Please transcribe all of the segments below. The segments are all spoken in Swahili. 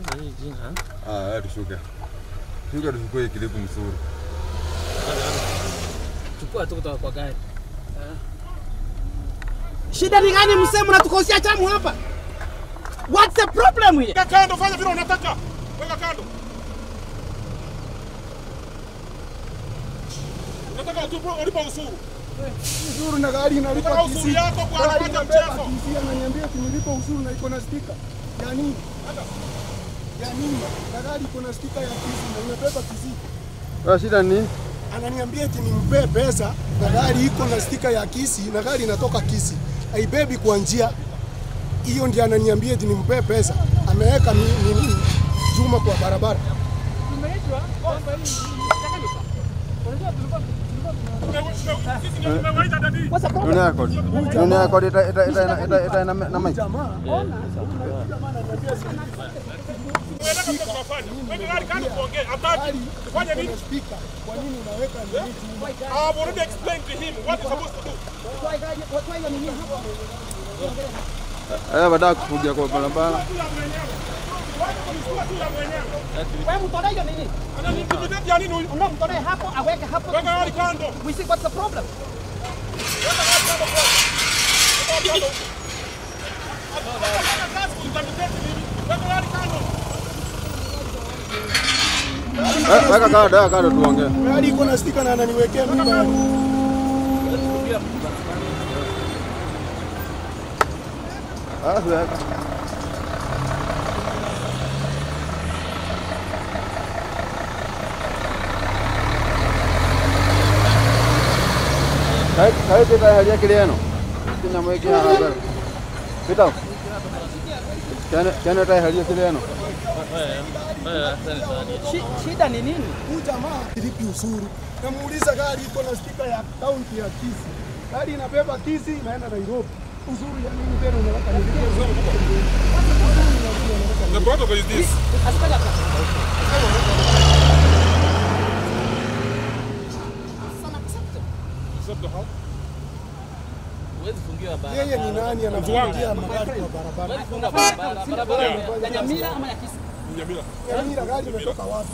Sasa hii jina. Tushuke. Shuka tuchukue kilipu mzuri. Chukua tu kutoka kwa gari. Shida ni gani msemo mnatukosea tamu hapa? What's the problem here? Weka kando, fanya vile unataka. Weka kando. Nataka ulipa ushuru. Ushuru na gari inalipa kisi. Ushuru yako kwa anapata mchezo. Kisi ananiambia tunilipa ushuru na iko na stika. Ya nini? Ya nini? Na gari iko na stika ya kisi na nimebeba kisi. Kwa shida nini? Ananiambia eti nimpe pesa na gari iko na stika ya kisi na gari inatoka kisi. Haibebi kwa njia. Hiyo ndiye ananiambia eti nimpe pesa. Ameweka nini? Chuma kwa barabara. Tumeitwa kwamba hii takalipa. Unajua tulikuwa Dunia kodi ita na mai. Kwa nini unaweka nini? I've already explained to him what he's supposed to do. Baada kufugia kwa barabara. Wewe mtolee hiyo nini? Ananiintimidate ya nini huyu? Unamtolee hapo aweke hapo. Weka gari kando. We see what's the problem? Weka gari kando kwa. Weka gari kando. Weka kando tuongee. Gari iko na stika na ananiwekea mimi. Saya kita hadiah kalian, kita mau ikut apa? Kita, kian ada hadiah kalian. Shida ni nini? Huyu jamaa kilipi ushuru. Namuuliza gari iko na stika ya kaunti ya Kisii. Gari inabeba Kisii inaenda Nairobi. Ushuru ya nini tena unataka nilipie ushuru? The protocol is this. Yeye ni nani anafungia magari kwa barabara? Ya Nyamira ama ya Kisii? Nyamira gari imetoka wapi?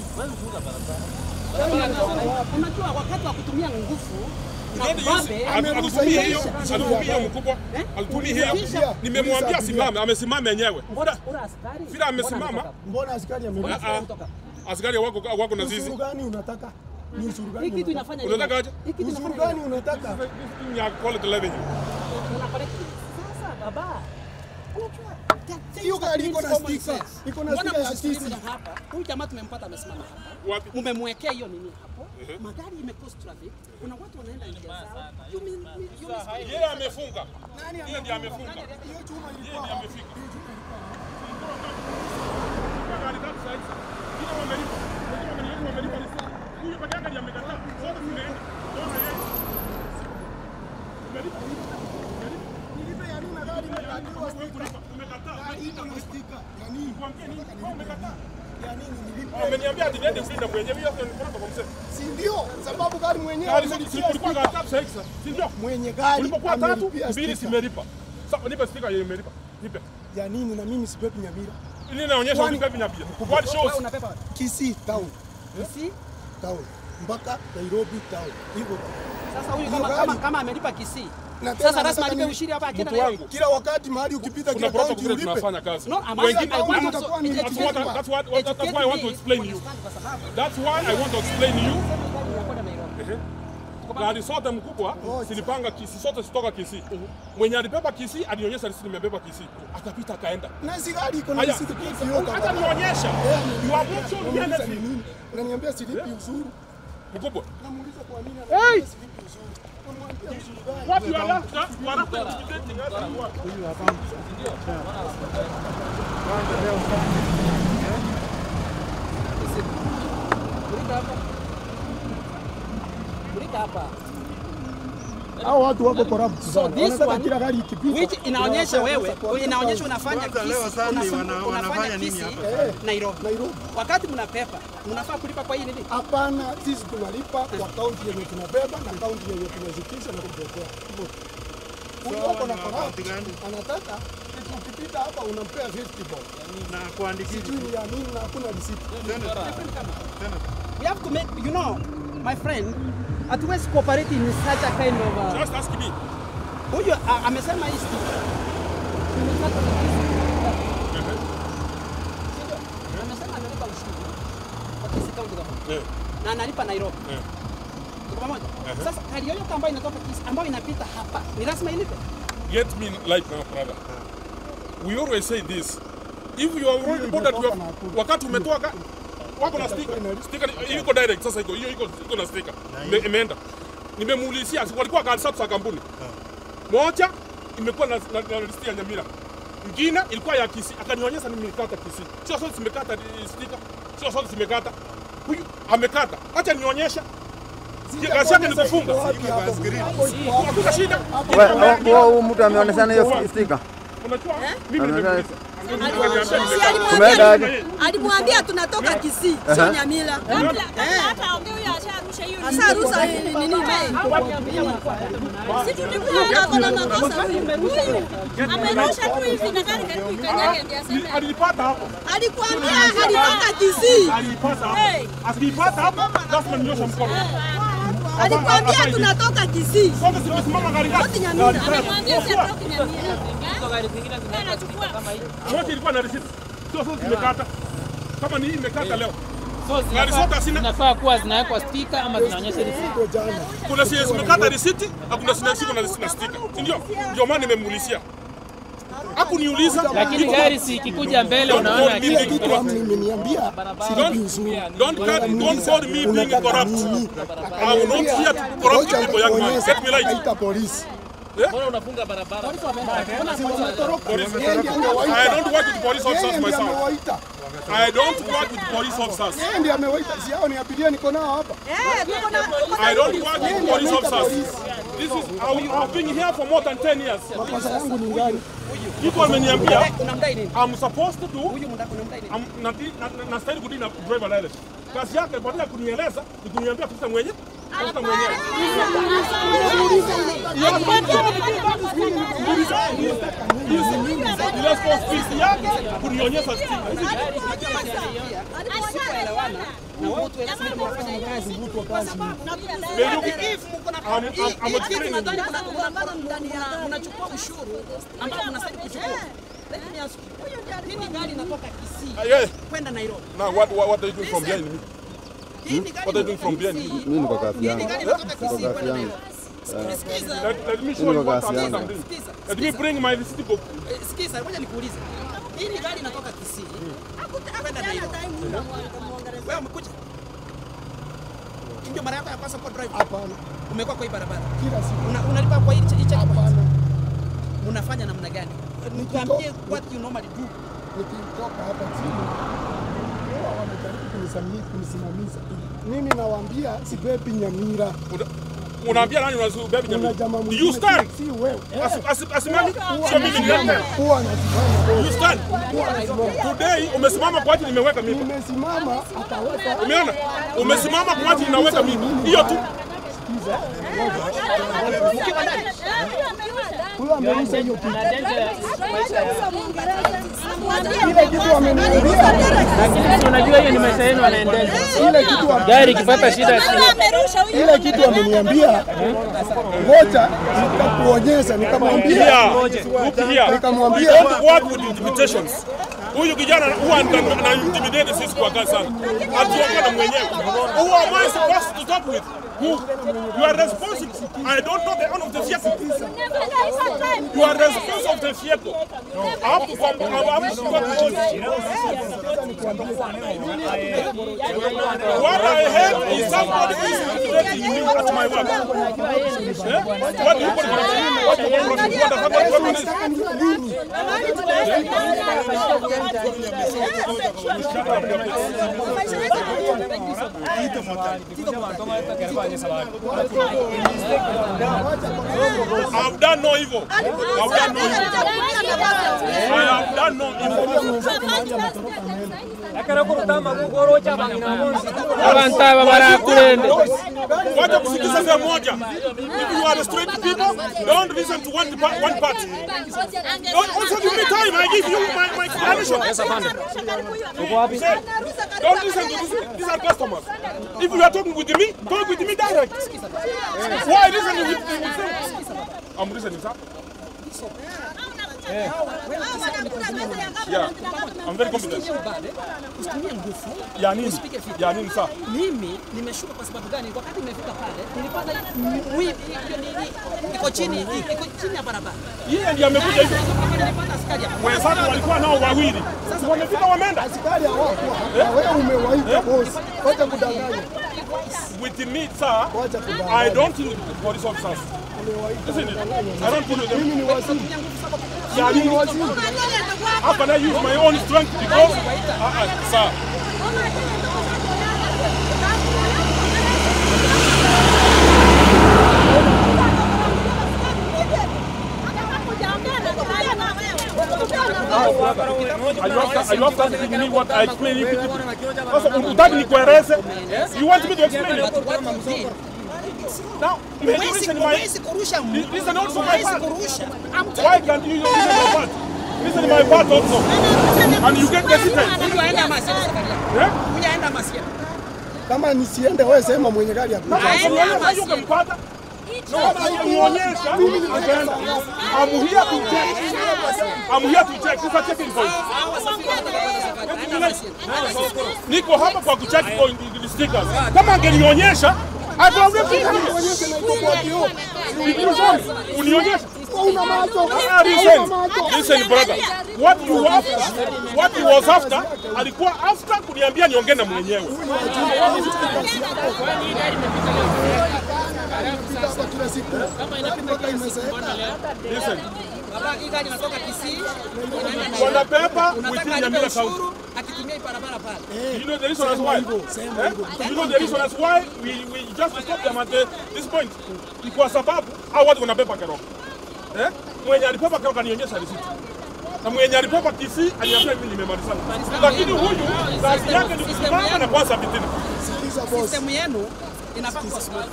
Unajua wakati wa kutumia nguvu Alitumia hiyo mkubwa. Alitumia hiyo. Nimemwambia simame, amesimama yenyewe. Vile amesimama. Mbona askari ameruka? Askari wako na zizi. Ushuru gani unataka? Ni ushuru gani? Hiki kitu inafanya unataka aje? Ushuru gani unataka? Ni quality revenue. Sasa baba. Hiyo gari iko na stika. Iko na stika ya Kisii. Huyu jamaa tumempata amesimama hapa. Wapi? Mmemwekea hiyo nini hapo? Magari imecost traffic. Kuna watu wanaenda njia zao. Yeye amefunga. Yeye ndiye amefunga. Hiyo chuma ilikuwa Yeye amefika. Gari tatu sasa. Kila wamelipa. Wamelipa ni sawa. Huyu peke yake ndiye amekataa. Sote tunaenda. Ndio yeye. Umelipa. nilipe ya nini na gari imekatiwa stika. Umekataa. Gari iko na stika. Ya nini? Kuambia nini? Umekataa. Ya nini nilipe? Ameniambia ati nende kulinda mwenyewe. Hiyo ndio nilipata kwa mzee. Si ndio? Sababu gari mwenyewe Gari kulikuwa gari tatu sasa. Si ndio? mwenye gari Ulipokuwa tatu, amelipia mbili stika. simelipa. Sasa nipe stika yeye imelipa. Nipe. Ya nini na mimi sipepi Nyamira. Ili naonyesha ulipe Nyamira. What shows? Wewe unapepa Kisii town. Kisii? Town. Mpaka Nairobi town. Hivyo. Sasa huyu Hiyo kama amelipa Kisii. Na tena Sasa lazima nataka alipe ni- ushiri hapa akienda Mtu na wangu. kila wakati mahali ukipita Kuna kila kaunti protocol ulipe. tunafanya kazi. No, Wengine I want utakuwa ni That's why I want to explain you. That's why I want to explain you. Gari sote mkubwa silipanga Kisii, sote sitoka Kisii. Mwenye alibeba Kisii alionyesha risiti nimebeba Kisii. Akapita akaenda. Na si gari iko na Haya. risiti pia hiyo Hata nionyesha. You have not shown me anything. Unaniambia silipi ushuru. Mkubwa. Namuuliza kwa nini ananiambia silipi ushuru. Unamwambia ushuru gani? What you are after? You are after intimidating us and what? Kulika hapa. Hao watu wako corrupt So sana. this Wanataka one, kila gari ikipita. which inaonyesha wewe, inaonyesha unafanya wanafanya nini kisi hapa? Nairobi. Nairobi. Wakati mnapepa, mnafaa kulipa kwa hii nini? Hapana, sisi tunalipa kwa kaunti yenye tunabeba na kaunti yenye tunazikisha na kubebea. Hivyo. Huyu wako na corrupt. Anataka ukipita Ukifika hapa unampea 50 bob. Na kuandikia. Sijui ni ya nini na hakuna receipt. We have to make, you know, my friend, hatuwezi cooperate in such a kind of... Just ask me. Huyu amesema hii stick. Amesema analipa ushuru. Kwa Kisii County Government. Na analipa Nairobi. Tuko pamoja? Sasa gari yoyote ambayo inatoka Kisii ambayo inapita hapa ni lazima ilipe. Get me like now, brother. We always say this. If you are already bothered, you have, wakati umetoka wako na sticker iko direct sasa iko na sticker. Imeenda. Nimemuulizia walikuwa concept za kampuni. Moja imekuwa na listi ya Nyamira. Nyingine ilikuwa ya Kisii. Akanionyesha nimekata Kisii. Sio sote zimekata sticker. Sio sote zimekata. Huyu amekata. Acha nionyesha. Kazi yake ni kufunga. Hakuna shida. Wewe mtu ameonyesha hiyo sticker. Unajua mimi alimwambia tunatoka Kisii, sio Nyamira. Hata aongee huyo asharusha hiyo. Asharusha nini mai? Si tulikuwa na makosa huyu. Amerusha tu hivi na gari karibu ikanyage ndio aseme. Alipata hapo. Alikwambia alitoka Kisii. Alipata hapo. Asipata hapo, lazima ninyoshe mkono. Alikwambia tunatoka Kisii. Sote tumesimama gari gani? Alimwambia tunatoka Nyamira. Gari zingine zinachukua kama hii. Wote ilikuwa na receipt. Sio sote zimekata. Kama ni hii imekata leo. So zinafaa kuwa zinawekwa sticker ama zinaonyesha receipt. Kuna sisi zimekata receipt, hakuna sina sticker. Ndio? Ndio maana nimemuulizia. Hakuniuliza. Lakini gari si ikikuja mbele unaona kile kitu ameniambia silipi ushuru. Don't call me being corrupt. I will not here to corrupt people, young man. Get me right. Haita polisi. mbona unafunga barabara? I don't work with police officers myself. I don't work with police officers. Ndiye amewaita, si hao ni abiria niko nao hapa. I don't work with police officers. This is I've been here for more than 10 years. Makosa yangu ni gani? People wameniambia Unamdai nini? I'm supposed to do Huyu unamdai nini? nastahili kudai na driver license. Kazi yake baada ya kunieleza ni kuniambia tuta mwenyewe. Tuta mwenyewe. Ile responsibility yake kunionyesha sticker. Na wao tu lazima mfanye kazi mtu wa kazi. Mnachukua ushuru ambao mnastahili kuchukua. Hii gari inatoka Kisii kwenda Nairobi. Now what are you doing from behind me? What are you doing from behind me? Mimi niko kazi yangu. Let me show you what I'm doing. Let me bring my receipt book. Sikiza, ngoja nikuulize. Hii ni gari inatoka Kisii. Kwenda Nairobi. Wewe umekuja? Ndio mara yako ya kwanza kwa drive? Hapana. Umekuwa kwa hii barabara? Kila siku. Unalipa kwa hii checkpoint? Hapana. Unafanya namna gani? Nikwambie what you normally do. Nikitoka hapa chini, wao wanajaribu kunisimamisha. Mimi nawaambia sibebi Nyamira. Unaambia nani unabebi Kuna Nyamira? jamaa Do mwingine. you stand? Si wewe. Asimami? Sio mimi ndio. Huwa anasimama. You stand? Today umesimama kwa ajili nimeweka mimi. Nimesimama ataweka. Umeona? Umesimama kwa ajili ninaweka mimi. Hiyo tu. Huyo ameisha hiyo kitu. Ile kitu ameniambia. Lakini unajua hiyo ni maisha yenu wanaendesha. Ile kitu Gari ikipata shida ile kitu ameniambia. Ngoja nikakuonyesha nikamwambia. Nikamwambia Don't work with intimidations. Huyu kijana huwa anaiintimidate sisi kwa kazi sana. Atuongea na mwenyewe. Who am I supposed to talk with? Who? You are responsible. I don't know the owner of the vehicle. You are responsible of the vehicle. I have to come. What I heard is somebody is intimidating me at my work. What do you put I've done no evil. I've done no evil. I have done no evil. Abantu aba barakurende. Wacha kusikiza sehemu moja. If you are straight people, don't listen to one party. Also give me time, I give you my explanation. Don't listen to this. These are customers. If you are talking with me, talk with me direct. Why listen with them? I'm listening, sir. Yeah, I'm very confident. Ya nini sasa? Mimi nimeshuka kwa sababu gani? Wakati nimefika pale, nilipata iko chini ya barabara. Yeye ndiye amekuja hivi. Nilipata askari hapo. Wenzake walikuwa nao wawili. Sasa wamefika wameenda. Askari hawako hapa. Wewe umewaita boss. Wacha kudanganya. With me, sir, I don't think police officers. Listen, I don't think them. Mimi ni waziri. Yeah, Mimi ni waziri. How can I use my own strength because, sir? Are you asking me what I explain? You want me to explain it? Now, listen also my part. Why can't you listen my part? Listen to my part also. And you get the sentence. Kama nisiende wewe sema mwenye gari hapo. Ungempata? No, unionyesha. I'm here to check. I'm here to check. This is a checking point. Niko hapa kwa kucheck point the stickers. Kama angenionyesha, ataongea Unionyeshe na iko kwa kioo. unionyesha. Una macho. Listen brother. What he was after, alikuwa after kuniambia niongee na mwenyewe. Listen. Wana paper within Nyamira County. You know the reason as why? You know the reason as why we just stop them at this point. Kwa sababu hao watu wana paper Keroka. Mwenye alipepa Keroka nionyesha risiti. Na mwenye alipepa Kisii aliambia mimi nimemalizana. Lakini huyu kazi yake ni kusimama na kwanza vitina. System yenu inafaa kuwa smart.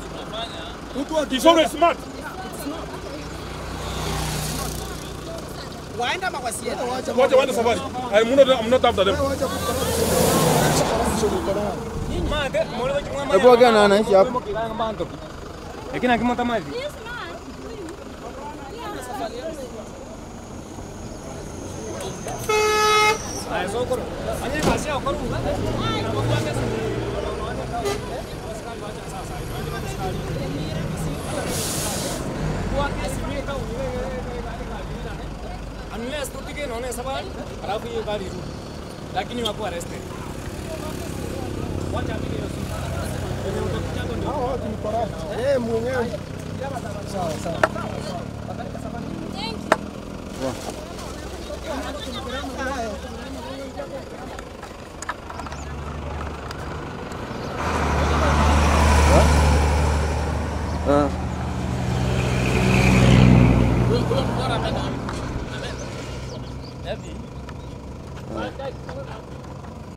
He's always smart. Waenda mawasiliano. Wacha safari. I'm not after them. Hebu gani anaishi hapo? Lakini akimota maji. Unless tutike naone sabari, alafu hiyo gari rudi. Lakini wako arrested. Wacha mimi hiyo. Hao watu ni corrupt. Mwenyewe. Sawa. Thank you.